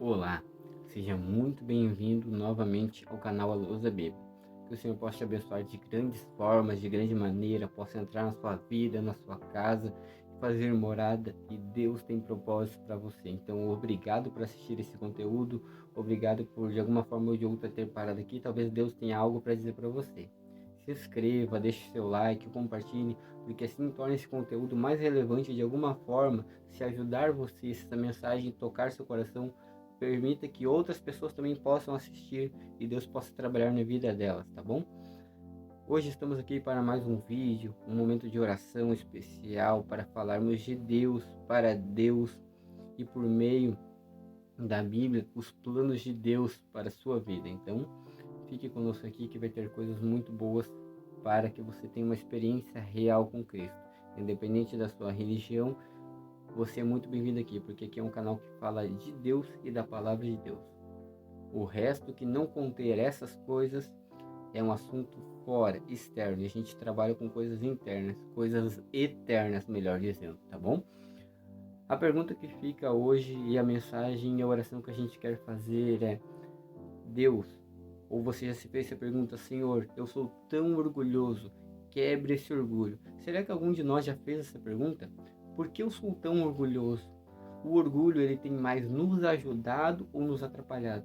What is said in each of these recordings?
Olá, seja muito bem-vindo novamente ao canal A Luz da Bíblia. Que o Senhor possa te abençoar de grandes formas, de grande maneira, possa entrar na sua vida, na sua casa, fazer morada, e Deus tem propósito para você. Então, obrigado por assistir esse conteúdo, obrigado por de alguma forma ou de outra ter parado aqui. Talvez Deus tenha algo para dizer para você. Se inscreva, deixe seu like, compartilhe, porque assim torna esse conteúdo mais relevante de alguma forma. Se ajudar você, se essa mensagem tocar seu coração, permita que outras pessoas também possam assistir e Deus possa trabalhar na vida delas, tá bom? Hoje estamos aqui para mais um vídeo, um momento de oração especial para falarmos de Deus, para Deus e por meio da Bíblia, os planos de Deus para a sua vida. Então, fique conosco aqui que vai ter coisas muito boas para que você tenha uma experiência real com Cristo. Independente da sua religião, você é muito bem-vindo aqui, porque aqui é um canal que fala de Deus e da palavra de Deus. O resto que não conter essas coisas é um assunto fora, externo. E a gente trabalha com coisas internas, coisas eternas, melhor dizendo, tá bom? A pergunta que fica hoje e a mensagem e a oração que a gente quer fazer é: Deus, ou você já se fez essa pergunta, Senhor, eu sou tão orgulhoso, quebre esse orgulho. Será que algum de nós já fez essa pergunta? Por que eu sou tão orgulhoso? O orgulho, ele tem mais nos ajudado ou nos atrapalhado?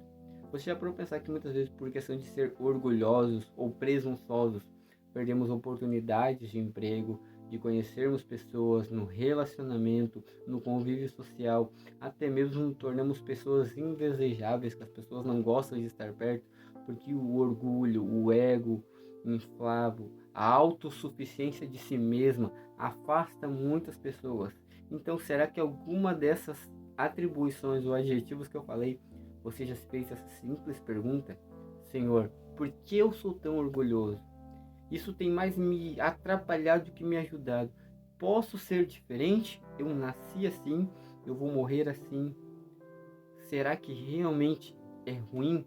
Você já parou para pensar que muitas vezes, por questão de ser orgulhosos ou presunçosos, perdemos oportunidades de emprego, de conhecermos pessoas no relacionamento, no convívio social, até mesmo nos tornamos pessoas indesejáveis, que as pessoas não gostam de estar perto, porque o orgulho, o ego inflado, a autossuficiência de si mesma afasta muitas pessoas. Então, será que alguma dessas atribuições ou adjetivos que eu falei, você já se fez essa simples pergunta? Senhor, por que eu sou tão orgulhoso? Isso tem mais me atrapalhado do que me ajudado. Posso ser diferente? Eu nasci assim, eu vou morrer assim. Será que realmente é ruim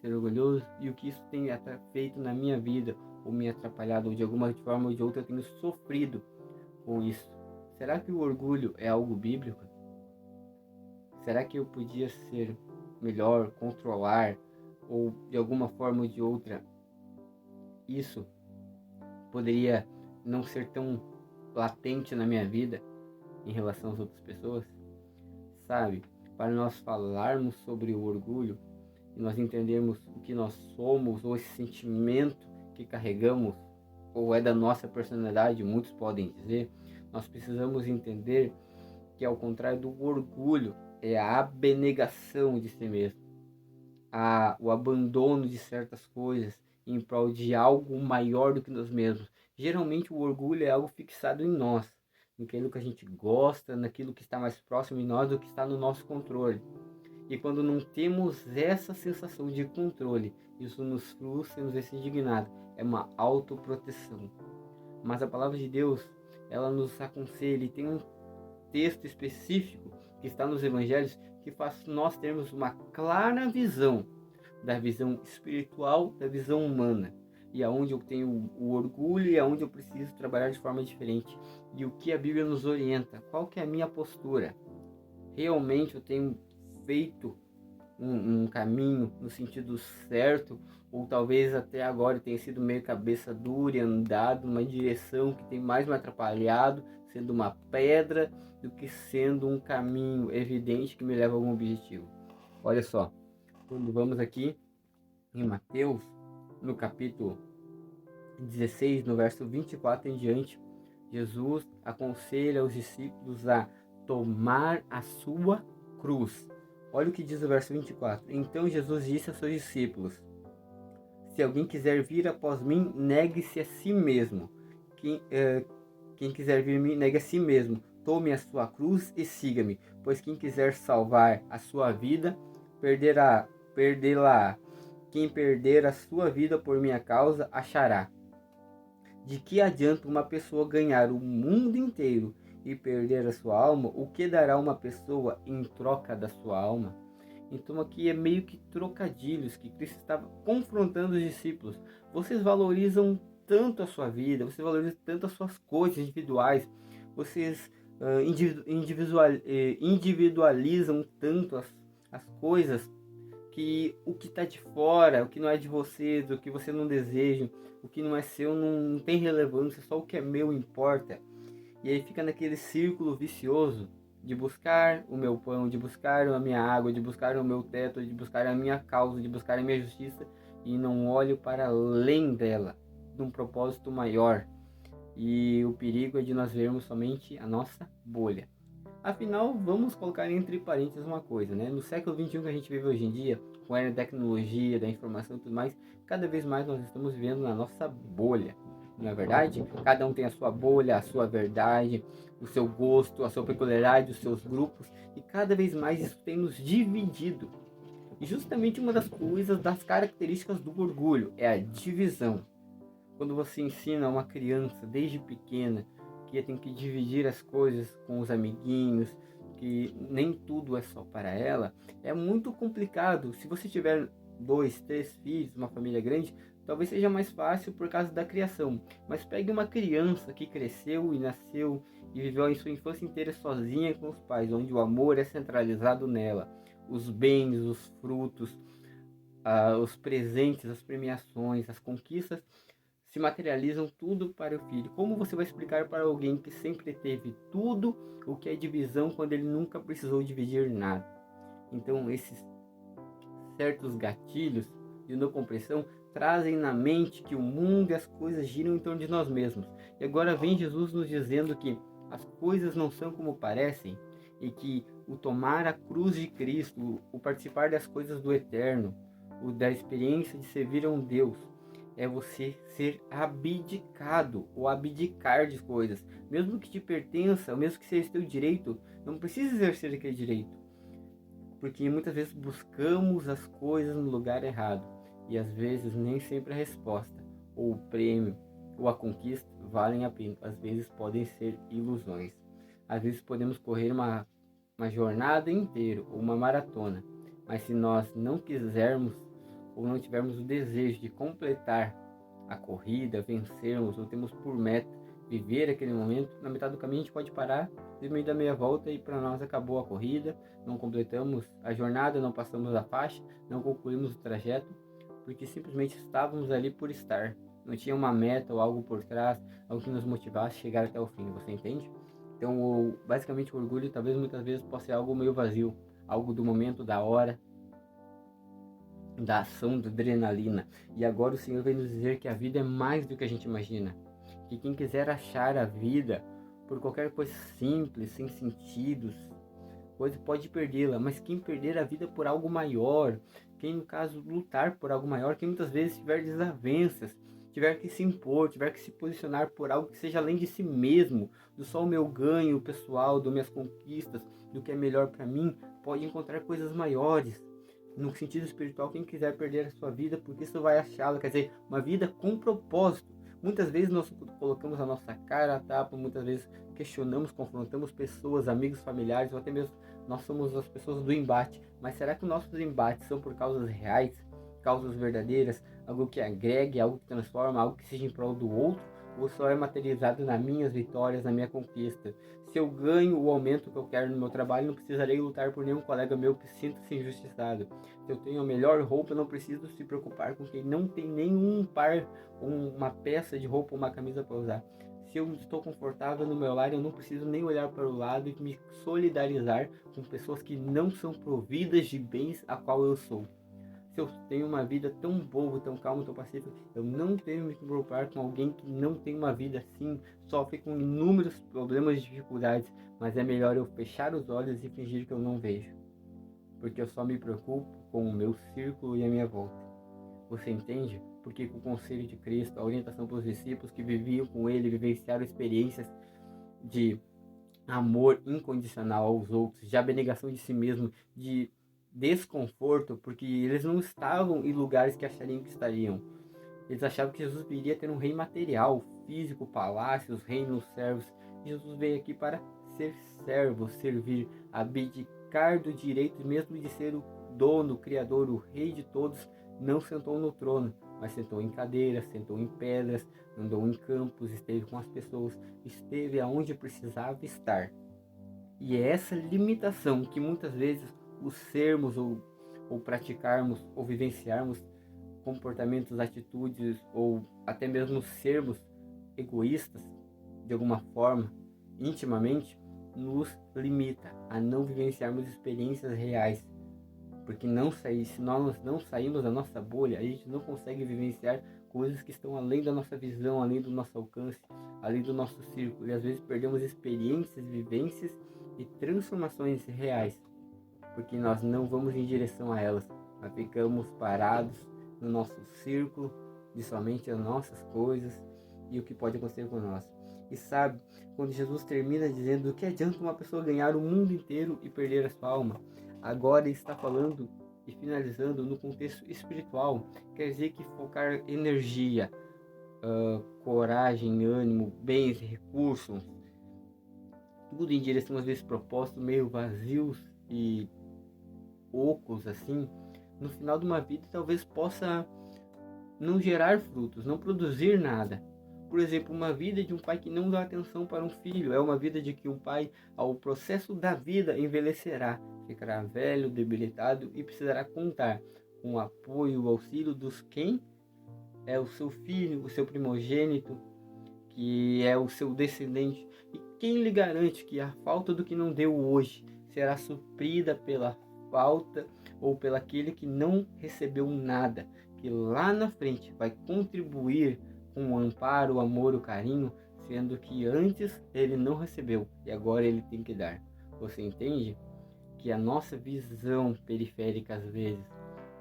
ser orgulhoso? E o que isso tem feito na minha vida, ou me atrapalhado, ou de alguma forma ou de outra eu tenho sofrido com isso? Será que o orgulho é algo bíblico? Será que eu podia ser melhor, controlar, ou de alguma forma ou de outra, isso poderia não ser tão latente na minha vida em relação às outras pessoas? Sabe, para nós falarmos sobre o orgulho e nós entendermos o que nós somos, ou esse sentimento que carregamos, ou é da nossa personalidade, muitos podem dizer, nós precisamos entender que, ao contrário do orgulho, é a abnegação de si mesmo, o abandono de certas coisas em prol de algo maior do que nós mesmos. Geralmente o orgulho é algo fixado em nós, naquilo que a gente gosta, naquilo que está mais próximo de nós do que está no nosso controle. E quando não temos essa sensação de controle, isso nos frustra e nos deixa indignados. É uma autoproteção. Mas a palavra de Deus, ela nos aconselha, e tem um texto específico que está nos evangelhos que faz nós termos uma clara visão da visão espiritual, da visão humana, e aonde eu tenho o orgulho e aonde eu preciso trabalhar de forma diferente, e o que a Bíblia nos orienta, qual que é a minha postura. Realmente eu tenho feito um caminho no sentido certo, ou talvez até agora tenha sido meio cabeça dura e andado numa direção que tem mais me atrapalhado, sendo uma pedra do que sendo um caminho evidente que me leva a algum objetivo. Olha só, quando vamos aqui em Mateus, no capítulo 16, no verso 24 em diante, Jesus aconselha os discípulos a tomar a sua cruz. Olha o que diz o verso 24. Então Jesus disse aos seus discípulos: se alguém quiser vir após mim, negue-se a si mesmo. Quem quiser vir a mim, negue a si mesmo. Tome a sua cruz e siga-me. Pois quem quiser salvar a sua vida, perdê-la. Quem perder a sua vida por minha causa, achará. De que adianta uma pessoa ganhar o mundo inteiro e perder a sua alma? O que dará uma pessoa em troca da sua alma? Então aqui é meio que trocadilhos que Cristo estava confrontando os discípulos. Vocês valorizam tanto a sua vida, vocês valorizam tanto as suas coisas individuais, vocês individualizam tanto as coisas que o que está de fora, o que não é de vocês, o que você não deseja, o que não é seu não tem relevância, só o que é meu importa. E aí fica naquele círculo vicioso de buscar o meu pão, de buscar a minha água, de buscar o meu teto, de buscar a minha causa, de buscar a minha justiça, e não olho para além dela, de um propósito maior. E o perigo é de nós vermos somente a nossa bolha. Afinal, vamos colocar entre parênteses uma coisa, né? No século XXI que a gente vive hoje em dia, com a era da tecnologia, da informação e tudo mais, cada vez mais nós estamos vivendo na nossa bolha, não é verdade? Cada um tem a sua bolha, a sua verdade, o seu gosto, a sua peculiaridade, os seus grupos, e cada vez mais isso tem nos dividido. E justamente uma das coisas, das características do orgulho, é a divisão. Quando você ensina a uma criança desde pequena que tem que dividir as coisas com os amiguinhos, que nem tudo é só para ela, é muito complicado. Se você tiver 2, 3 filhos, uma família grande, talvez seja mais fácil por causa da criação. Mas pegue uma criança que cresceu e nasceu e viveu a sua infância inteira sozinha com os pais, onde o amor é centralizado nela. Os bens, os frutos, os presentes, as premiações, as conquistas se materializam tudo para o filho. Como você vai explicar para alguém que sempre teve tudo o que é divisão quando ele nunca precisou dividir nada? Então, esses certos gatilhos de não compreensão trazem na mente que o mundo e as coisas giram em torno de nós mesmos. E agora vem Jesus nos dizendo que as coisas não são como parecem e que o tomar a cruz de Cristo, o participar das coisas do eterno, o da experiência de servir a um Deus, é você ser abdicado ou abdicar de coisas. Mesmo que te pertença, mesmo que seja teu direito, não precisa exercer aquele direito. Porque muitas vezes buscamos as coisas no lugar errado. E às vezes nem sempre a resposta, ou o prêmio, ou a conquista valem a pena. Às vezes podem ser ilusões. Às vezes podemos correr uma jornada inteira, ou uma maratona. Mas se nós não quisermos ou não tivermos o desejo de completar a corrida, vencermos, ou temos por meta viver aquele momento, na metade do caminho a gente pode parar, simplesmente dar meia volta e para nós acabou a corrida, não completamos a jornada, não passamos a faixa, não concluímos o trajeto, porque simplesmente estávamos ali por estar. Não tinha uma meta ou algo por trás, algo que nos motivasse a chegar até o fim, você entende? Então, basicamente o orgulho talvez muitas vezes possa ser algo meio vazio, algo do momento, da hora, da ação, da adrenalina. E agora o Senhor vem nos dizer que a vida é mais do que a gente imagina. Que quem quiser achar a vida por qualquer coisa simples, sem sentidos, coisa pode perdê-la. Mas quem perder a vida por algo maior, quem no caso lutar por algo maior, quem muitas vezes tiver desavenças, tiver que se impor, tiver que se posicionar por algo que seja além de si mesmo, do só o meu ganho pessoal, das minhas conquistas, do que é melhor para mim, pode encontrar coisas maiores. No sentido espiritual, quem quiser perder a sua vida, porque isso vai achá-la, quer dizer, uma vida com propósito. Muitas vezes nós colocamos a nossa cara a tapa, muitas vezes questionamos, confrontamos pessoas, amigos, familiares, ou até mesmo nós somos as pessoas do embate. Mas será que os nossos embates são por causas reais, causas verdadeiras, algo que agregue, algo que transforma, algo que seja em prol do outro? Ou só é materializado nas minhas vitórias, na minha conquista? Se eu ganho o aumento que eu quero no meu trabalho, não precisarei lutar por nenhum colega meu que sinta-se injustiçado. Se eu tenho a melhor roupa, eu não preciso se preocupar com quem não tem nenhum par, uma peça de roupa, uma camisa para usar. Se eu estou confortável no meu lar, eu não preciso nem olhar para o lado e me solidarizar com pessoas que não são providas de bens a qual eu sou. Se eu tenho uma vida tão boa, tão calma, tão pacífica, eu não tenho me preocupar com alguém que não tem uma vida assim, sofre com inúmeros problemas e dificuldades, mas é melhor eu fechar os olhos e fingir que eu não vejo, porque eu só me preocupo com o meu círculo e a minha volta. Você entende? Porque com o conselho de Cristo, a orientação para os discípulos que viviam com ele, vivenciaram experiências de amor incondicional aos outros, de abnegação de si mesmo, de desconforto, porque eles não estavam em lugares que achariam que estariam. Eles achavam que Jesus viria ter um reino material, físico, palácios, reinos, servos. Jesus veio aqui para ser servo, servir, abdicar do direito mesmo de ser o dono, o criador, o rei de todos. Não sentou no trono, mas sentou em cadeiras, sentou em pedras, andou em campos, esteve com as pessoas, esteve aonde precisava estar. E é essa limitação que muitas vezes o sermos ou praticarmos ou vivenciarmos comportamentos, atitudes ou até mesmo sermos egoístas de alguma forma, intimamente, nos limita a não vivenciarmos experiências reais. Porque se nós não saímos da nossa bolha, a gente não consegue vivenciar coisas que estão além da nossa visão, além do nosso alcance, além do nosso círculo. E às vezes perdemos experiências, vivências e transformações reais, porque nós não vamos em direção a elas. Nós ficamos parados no nosso círculo de somente as nossas coisas e o que pode acontecer com nós. E sabe, quando Jesus termina dizendo o que adianta uma pessoa ganhar o mundo inteiro e perder a sua alma, agora ele está falando e finalizando no contexto espiritual. Quer dizer que focar energia, coragem, ânimo, bens, recursos, tudo em direção às vezes propósitos meio vazios e ocos assim, no final de uma vida talvez possa não gerar frutos, não produzir nada. Por exemplo, uma vida de um pai que não dá atenção para um filho é uma vida de que um pai, ao processo da vida, envelhecerá, ficará velho, debilitado e precisará contar com o apoio, o auxílio dos quem é o seu filho, o seu primogênito, que é o seu descendente. E quem lhe garante que a falta do que não deu hoje será suprida pela falta ou pelo aquele que não recebeu nada, que lá na frente vai contribuir com o amparo, o amor, o carinho, sendo que antes ele não recebeu e agora ele tem que dar. Você entende que a nossa visão periférica às vezes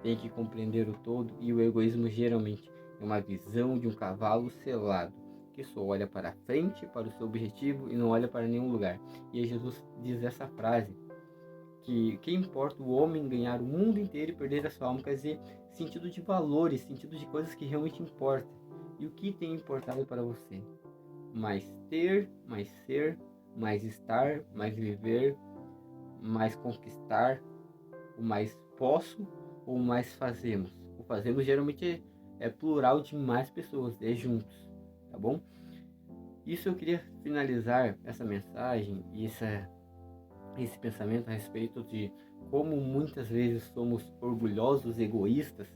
tem que compreender o todo, e o egoísmo geralmente é uma visão de um cavalo selado, que só olha para frente, para o seu objetivo e não olha para nenhum lugar. E Jesus diz essa frase, que importa o homem ganhar o mundo inteiro e perder a sua alma, quer dizer, sentido de valores, sentido de coisas que realmente importam. E o que tem importado para você? Mais ter, mais ser, mais estar, mais viver, mais conquistar, o mais posso ou mais fazemos? O fazemos geralmente é plural de mais pessoas, é juntos, tá bom? Isso eu queria finalizar essa mensagem e esse pensamento a respeito de como muitas vezes somos orgulhosos, egoístas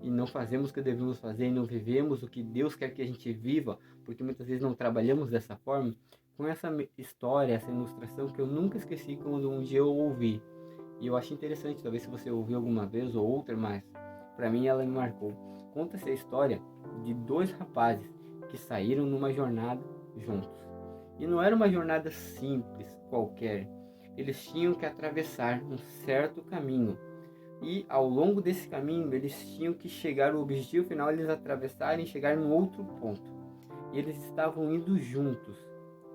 e não fazemos o que devemos fazer e não vivemos o que Deus quer que a gente viva, porque muitas vezes não trabalhamos dessa forma. Com essa história, essa ilustração que eu nunca esqueci quando um dia eu ouvi, e eu achei interessante, talvez se você ouviu alguma vez ou outra, mas para mim ela me marcou. Conta-se a história de dois rapazes que saíram numa jornada juntos. E não era uma jornada simples, qualquer. Eles tinham que atravessar um certo caminho. E ao longo desse caminho, eles tinham que chegar ao objetivo final, eles atravessarem e chegar no outro ponto. E eles estavam indo juntos,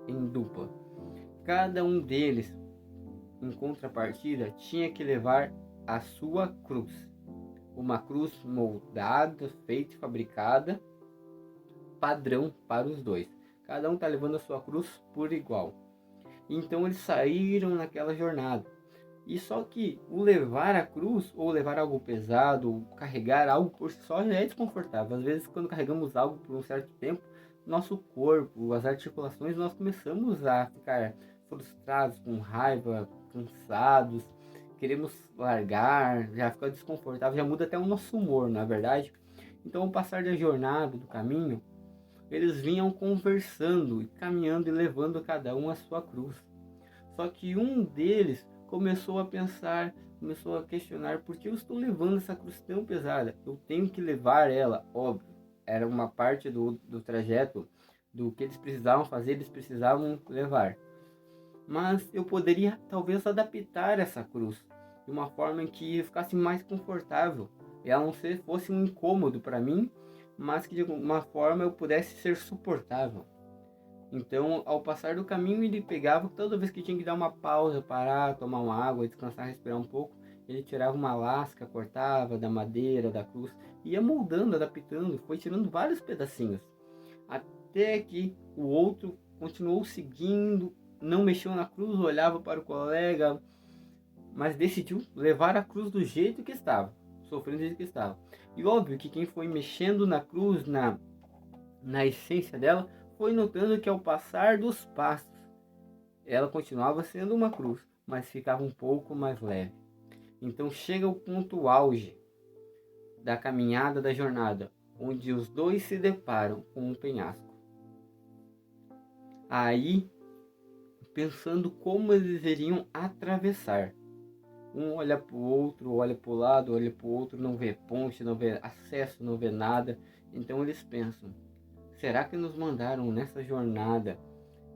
em dupla. Cada um deles, em contrapartida, tinha que levar a sua cruz. Uma cruz moldada, feita e fabricada, padrão para os dois. Cada um está levando a sua cruz por igual. Então eles saíram naquela jornada. E só que o levar a cruz, ou levar algo pesado, ou carregar algo por si só já é desconfortável. Às vezes quando carregamos algo por um certo tempo, nosso corpo, as articulações, nós começamos a ficar frustrados, com raiva, cansados, queremos largar, já fica desconfortável, já muda até o nosso humor, na verdade. Então, ao passar da jornada, do caminho, eles vinham conversando e caminhando e levando cada um a sua cruz. Só que um deles começou a pensar, começou a questionar: por que eu estou levando essa cruz tão pesada? Eu tenho que levar ela, óbvio. Era uma parte do trajeto, do que eles precisavam fazer, eles precisavam levar. Mas eu poderia talvez adaptar essa cruz de uma forma em que ficasse mais confortável. E ela não fosse um incômodo para mim, mas que de alguma forma eu pudesse ser suportável. Então, ao passar do caminho, ele pegava, toda vez que tinha que dar uma pausa, parar, tomar uma água, descansar, respirar um pouco, ele tirava uma lasca, cortava da madeira, da cruz, ia moldando, adaptando, foi tirando vários pedacinhos. Até que o outro continuou seguindo, não mexeu na cruz, olhava para o colega, mas decidiu levar a cruz do jeito que estava, sofrendo do jeito que estava. E óbvio que quem foi mexendo na cruz, na essência dela, foi notando que ao passar dos passos, ela continuava sendo uma cruz, mas ficava um pouco mais leve. Então chega o ponto auge da caminhada, da jornada, onde os dois se deparam com um penhasco. Aí, pensando como eles iriam atravessar. Um olha para o outro, olha para o lado, olha para o outro, não vê ponte, não vê acesso, não vê nada. Então eles pensam, será que nos mandaram nessa jornada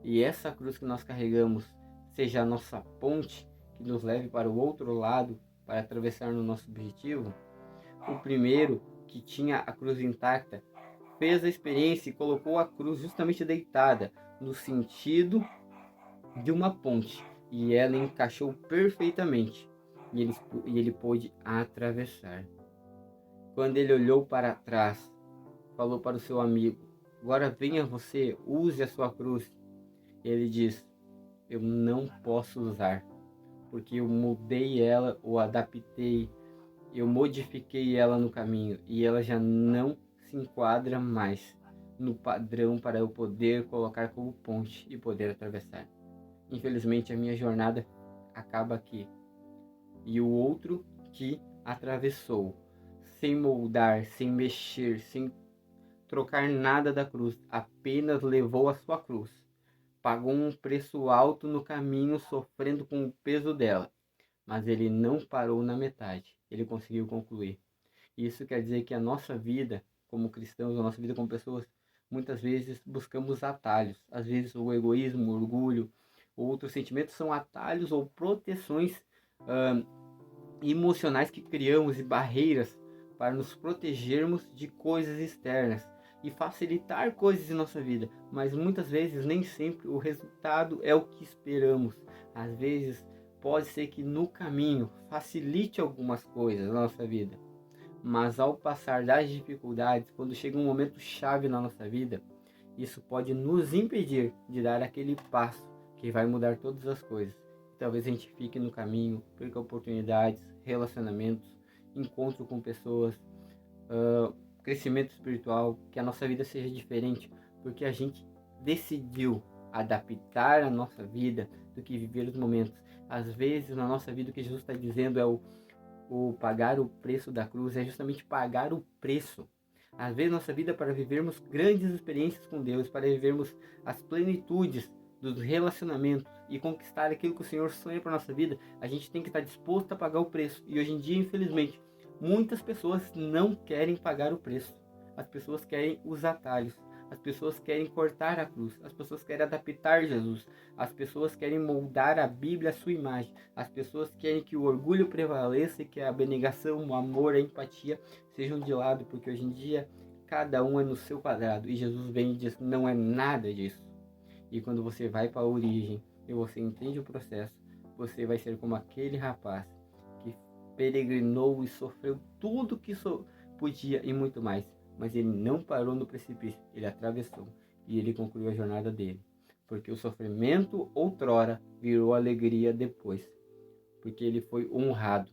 e essa cruz que nós carregamos seja a nossa ponte que nos leve para o outro lado para atravessar no nosso objetivo? O primeiro, que tinha a cruz intacta, fez a experiência e colocou a cruz justamente deitada no sentido de uma ponte e ela encaixou perfeitamente e ele pôde atravessar. Quando ele olhou para trás, falou para o seu amigo, agora venha você, use a sua cruz. Ele diz, eu não posso usar, porque eu mudei ela, ou adaptei, eu modifiquei ela no caminho e ela já não se enquadra mais no padrão para eu poder colocar como ponte e poder atravessar. Infelizmente a minha jornada acaba aqui. E o outro que atravessou, sem moldar, sem mexer, sem trocar nada da cruz, apenas levou a sua cruz. Pagou um preço alto no caminho, sofrendo com o peso dela. Mas ele não parou na metade, ele conseguiu concluir. Isso quer dizer que a nossa vida como cristãos, a nossa vida como pessoas, muitas vezes buscamos atalhos. Às vezes o egoísmo, o orgulho, outros sentimentos são atalhos ou proteções emocionais que criamos e barreiras para nos protegermos de coisas externas e facilitar coisas em nossa vida, mas muitas vezes nem sempre o resultado é o que esperamos. Às vezes pode ser que no caminho facilite algumas coisas na nossa vida, mas ao passar das dificuldades, quando chega um momento chave na nossa vida, isso pode nos impedir de dar aquele passo que vai mudar todas as coisas. Talvez a gente fique no caminho, perca oportunidades, relacionamentos, encontro com pessoas, crescimento espiritual, que a nossa vida seja diferente, porque a gente decidiu adaptar a nossa vida do que viver os momentos. Às vezes na nossa vida o que Jesus está dizendo é o pagar o preço da cruz, é justamente pagar o preço. Às vezes nossa vida, para vivermos grandes experiências com Deus, para vivermos as plenitudes dos relacionamentos e conquistar aquilo que o Senhor sonha para nossa vida, a gente tem que estar disposto a pagar o preço. E hoje em dia, infelizmente, muitas pessoas não querem pagar o preço. As pessoas querem os atalhos. As pessoas querem cortar a cruz. As pessoas querem adaptar Jesus. As pessoas querem moldar a Bíblia à sua imagem. As pessoas querem que o orgulho prevaleça e que a abnegação, o amor, a empatia sejam de lado, porque hoje em dia cada um é no seu quadrado. E Jesus vem e diz, não é nada disso. E quando você vai para a origem e você entende o processo, você vai ser como aquele rapaz que peregrinou e sofreu tudo que podia e muito mais. Mas ele não parou no precipício, ele atravessou e ele concluiu a jornada dele. Porque o sofrimento outrora virou alegria depois. Porque ele foi honrado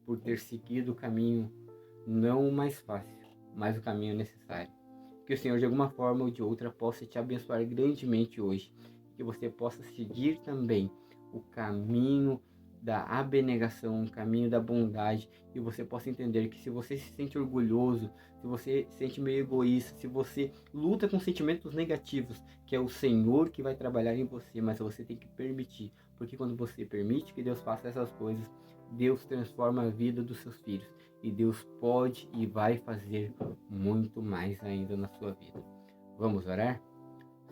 por ter seguido o caminho não o mais fácil, mas o caminho necessário. Que o Senhor de alguma forma ou de outra possa te abençoar grandemente hoje. Que você possa seguir também o caminho da abnegação, o caminho da bondade, e você possa entender que se você se sente orgulhoso, se você se sente meio egoísta, se você luta com sentimentos negativos, que é o Senhor que vai trabalhar em você, mas você tem que permitir, porque quando você permite que Deus faça essas coisas, Deus transforma a vida dos seus filhos, e Deus pode e vai fazer muito mais ainda na sua vida. Vamos orar?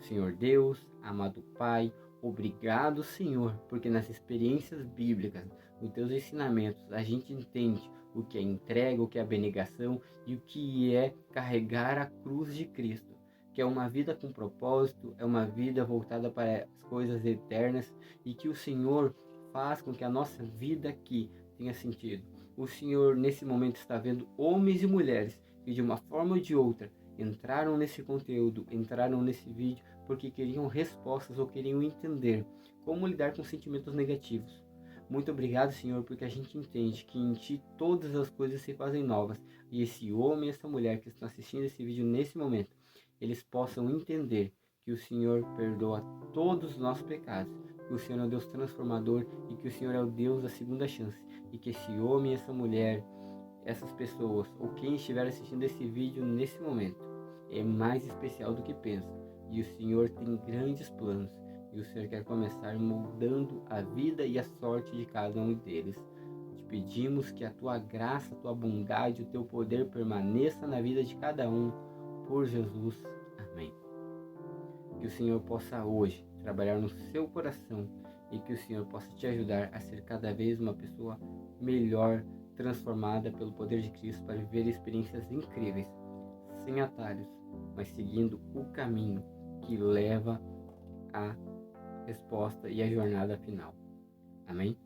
Senhor Deus, amado Pai, obrigado, Senhor, porque nas experiências bíblicas, nos teus ensinamentos, a gente entende o que é entrega, o que é abnegação e o que é carregar a cruz de Cristo, que é uma vida com propósito, é uma vida voltada para as coisas eternas e que o Senhor faz com que a nossa vida aqui tenha sentido. O Senhor, nesse momento, está vendo homens e mulheres que, de uma forma ou de outra, entraram nesse conteúdo, entraram nesse vídeo, porque queriam respostas ou queriam entender como lidar com sentimentos negativos. Muito obrigado, Senhor, porque a gente entende que em Ti todas as coisas se fazem novas. E esse homem e essa mulher que estão assistindo esse vídeo nesse momento, eles possam entender que o Senhor perdoa todos os nossos pecados, que o Senhor é o Deus transformador e que o Senhor é o Deus da segunda chance. E que esse homem, essa mulher, essas pessoas, ou quem estiver assistindo esse vídeo nesse momento, é mais especial do que pensa. E o Senhor tem grandes planos. E o Senhor quer começar moldando a vida e a sorte de cada um deles. Te pedimos que a tua graça, a tua bondade, o teu poder permaneça na vida de cada um. Por Jesus. Amém. Que o Senhor possa hoje trabalhar no seu coração e que o Senhor possa te ajudar a ser cada vez uma pessoa melhor, transformada pelo poder de Cristo para viver experiências incríveis, sem atalhos, mas seguindo o caminho que leva à resposta e à jornada final. Amém?